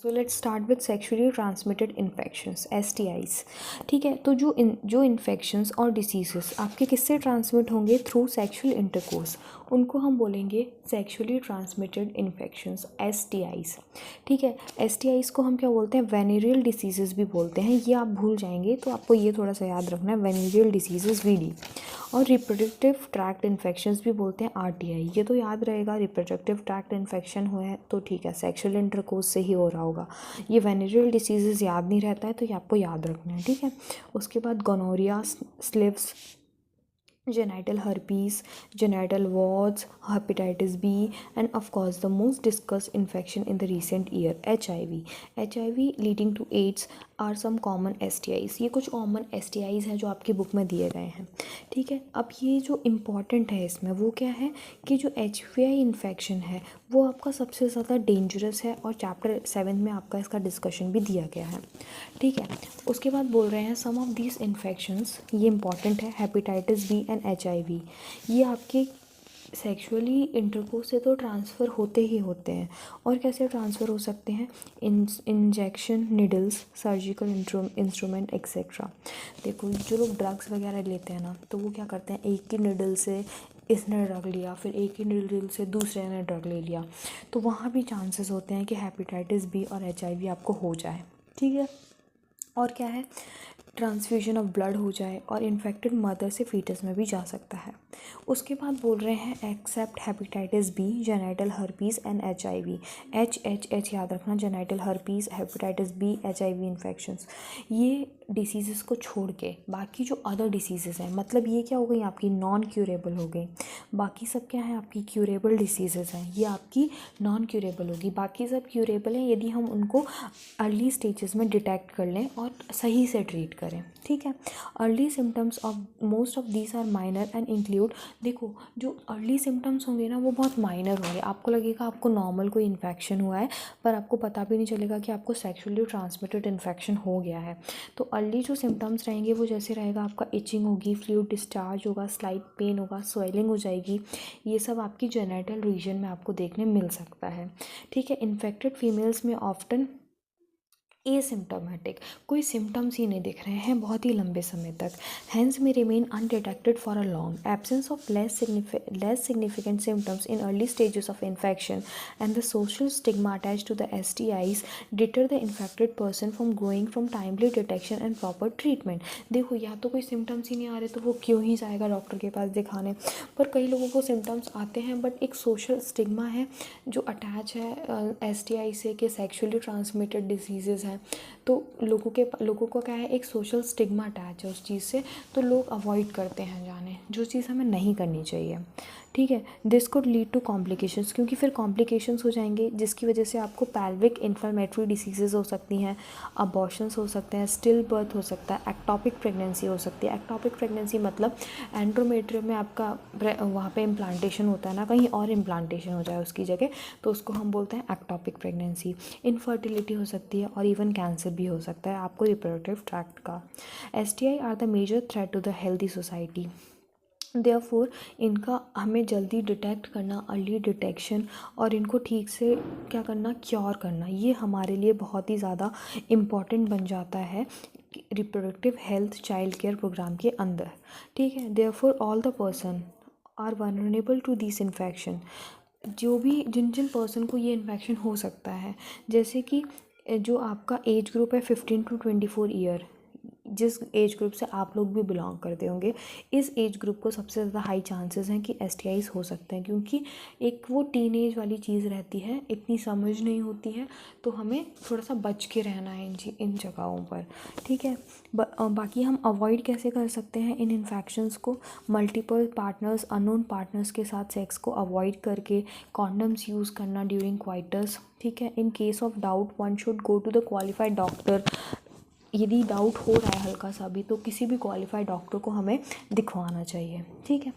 So let's start with sexually transmitted infections STIs। ठीक है, तो जो इन्फेक्शंस और डिसीजेस आपके किससे ट्रांसमिट होंगे? थ्रू सेक्शुअल इंटरकोर्स, उनको हम बोलेंगे सेक्शुअली ट्रांसमिटेड इन्फेक्शंस STIs। ठीक है, STIs को हम क्या बोलते हैं? वेनेरियल डिसीजेस भी बोलते हैं। ये आप भूल जाएंगे तो आपको ये थोड़ा सा याद रखना है, वेनेरियल डिसीजेस VD। और रिप्रोडक्टिव ट्रैक्ट इन्फेक्शंस भी बोलते हैं RTI। ये तो याद रहेगा, रिप्रोडक्टिव ट्रैक्ट इन्फेक्शन हुआ है तो ठीक है, सेक्शुअल इंटरकोर्स से ही हो रहा होगा। ये वेनेरियल डिसीजेस याद नहीं रहता है तो ये आपको याद रखना है। ठीक है, उसके बाद gonorrhoea, स्लिव्स, genital herpes, genital warts, hepatitis B, and of course the most discussed infection in the recent year, HIV। HIV leading to AIDS are some common STIs। ये कुछ कॉमन STIs हैं जो आपकी बुक में दिए गए हैं। ठीक है, अब ये जो इम्पॉर्टेंट है इसमें वो क्या है कि जो HPI इन्फेक्शन है वो आपका सबसे ज़्यादा डेंजरस है और चैप्टर 7 में आपका इसका डिस्कशन भी दिया गया है। ठीक है, उसके बाद बोल रहे हैं सम ऑफ दीज इन्फेक्शंस, ये इंपॉर्टेंट है, हेपेटाइटिस B एंड HIV। ये आपके सेक्सुअली इंटरकोर्स से तो ट्रांसफ़र होते ही होते हैं। और कैसे ट्रांसफ़र हो सकते हैं? Injection, needles, surgical instrument etcetera. देखो, जो लोग ड्रग्स वगैरह लेते हैं ना तो वो क्या करते हैं, एक ही निडल से इसने ड्रग लिया, फिर एक ही निडल से दूसरे ने ड्रग ले लिया, तो वहाँ भी चांसेस होते हैं कि हेपेटाइटिस B और HIV आपको हो जाए। ठीक है, और क्या है, ट्रांसफ्यूजन ऑफ ब्लड हो जाए और इन्फेक्टेड मदर से फीटस में भी जा सकता है। उसके बाद बोल रहे हैं except hepatitis B, genital herpes and HIV। H याद रखना, genital herpes, hepatitis B, HIV infections. ये डिसीज़ेस को छोड़ के बाकी जो अदर डिसीज़ेस हैं, मतलब ये क्या हो गई आपकी नॉन क्यूरेबल हो गई। बाकी सब क्या है आपकी क्यूरेबल डिसीज़ेस हैं, ये आपकी नॉन क्यूरेबल होगी। बाकी सब क्यूरेबल हैं यदि हम उनको अर्ली स्टेजेस में डिटेक्ट कर लें और सही से ट्रीट करें। ठीक है, early symptoms of most of these are minor and include, देखो जो अर्ली सिम्टम्स होंगे ना वो बहुत माइनर होंगे। आपको लगेगा आपको नॉर्मल कोई इन्फेक्शन हुआ है, पर आपको पता भी नहीं चलेगा कि आपको सेक्सुअली ट्रांसमिटेड इन्फेक्शन हो गया है। तो अर्ली जो सिम्टम्स रहेंगे वो जैसे रहेगा, आपका इचिंग होगी, फ्लूइड डिस्चार्ज होगा, स्लाइट पेन होगा, स्वेलिंग हो जाएगी। ये सब आपकी जेनिटल रीजन में आपको देखने मिल सकता है। ठीक है, इन्फेक्टेड फीमेल्स में ऑफ्टन एसिम्टोमेटिक, कोई सिम्टम्स ही नहीं दिख रहे हैं बहुत ही लंबे समय तक, hence may remain undetected for a long, absence of less significant symptoms in early stages of infection and the social stigma attached to the STIs deter the infected person from going from timely detection and proper treatment. देखो, या तो कोई symptoms ही नहीं आ रहे तो वो क्यों ही जाएगा डॉक्टर के पास दिखाने, पर कई लोगों को सिम्टम्स आते हैं बट एक सोशल स्टिग्मा है जो अटैच है STI से कि सेक्शुअली ट्रांसमिटेड डिजीज़ेज़ हैं। तो लोगों को क्या है, एक सोशल स्टिग्मा अटैच है उस चीज़ से, तो लोग अवॉइड करते हैं जाने, जो चीज़ हमें नहीं करनी चाहिए। ठीक है, this could lead to complications, क्योंकि फिर कॉम्प्लिकेशंस हो जाएंगे जिसकी वजह से आपको पैल्विक इन्फ्लेमेटरी डिसीजेज़ हो सकती हैं, अबॉर्शंस हो सकते हैं, स्टिल बर्थ हो सकता है, एक्टोपिक प्रेगनेंसी हो सकती है। एक्टोपिक प्रेगनेंसी मतलब एंड्रोमेट्रियम में आपका वहाँ पे इम्प्लांटेशन होता है ना, कहीं और इम्प्लांटेशन हो जाए उसकी जगह, तो उसको हम बोलते हैं एक्टोपिक प्रेगनेंसी। इनफर्टिलिटी हो सकती है और इवन कैंसर भी हो सकता है आपको रिप्रोडक्टिव ट्रैक्ट का। STI are the major threat to the healthy society, therefore इनका हमें जल्दी डिटेक्ट करना, अर्ली डिटेक्शन और इनको ठीक से क्या करना, क्योर करना, ये हमारे लिए बहुत ही ज़्यादा इम्पॉर्टेंट बन जाता है reproductive health child care programme के अंदर। ठीक है, therefore all the person are vulnerable to this infection, जो भी जिन पर्सन को ये इन्फेक्शन हो सकता है, जैसे कि जो आपका एज ग्रुप है 15 to 24 ईयर, जिस एज ग्रुप से आप लोग भी बिलोंग करते होंगे, इस एज ग्रुप को सबसे ज़्यादा हाई चांसेस हैं कि STIs हो सकते हैं, क्योंकि एक वो टीनेज वाली चीज़ रहती है, इतनी समझ नहीं होती है, तो हमें थोड़ा सा बच के रहना है इन जगहों पर। ठीक है, बाकी हम अवॉइड कैसे कर सकते हैं इन इन्फेक्शंस को? मल्टीपल पार्टनर्स, अननोन पार्टनर्स के साथ सेक्स को अवॉइड करके, कॉन्डम्स यूज़ करना ड्यूरिंग क्वाइटस। ठीक है, in case of doubt one should go to the qualified doctor. यदि डाउट हो रहा है हल्का सा भी तो किसी भी क्वालिफाइड डॉक्टर को हमें दिखवाना चाहिए। ठीक है।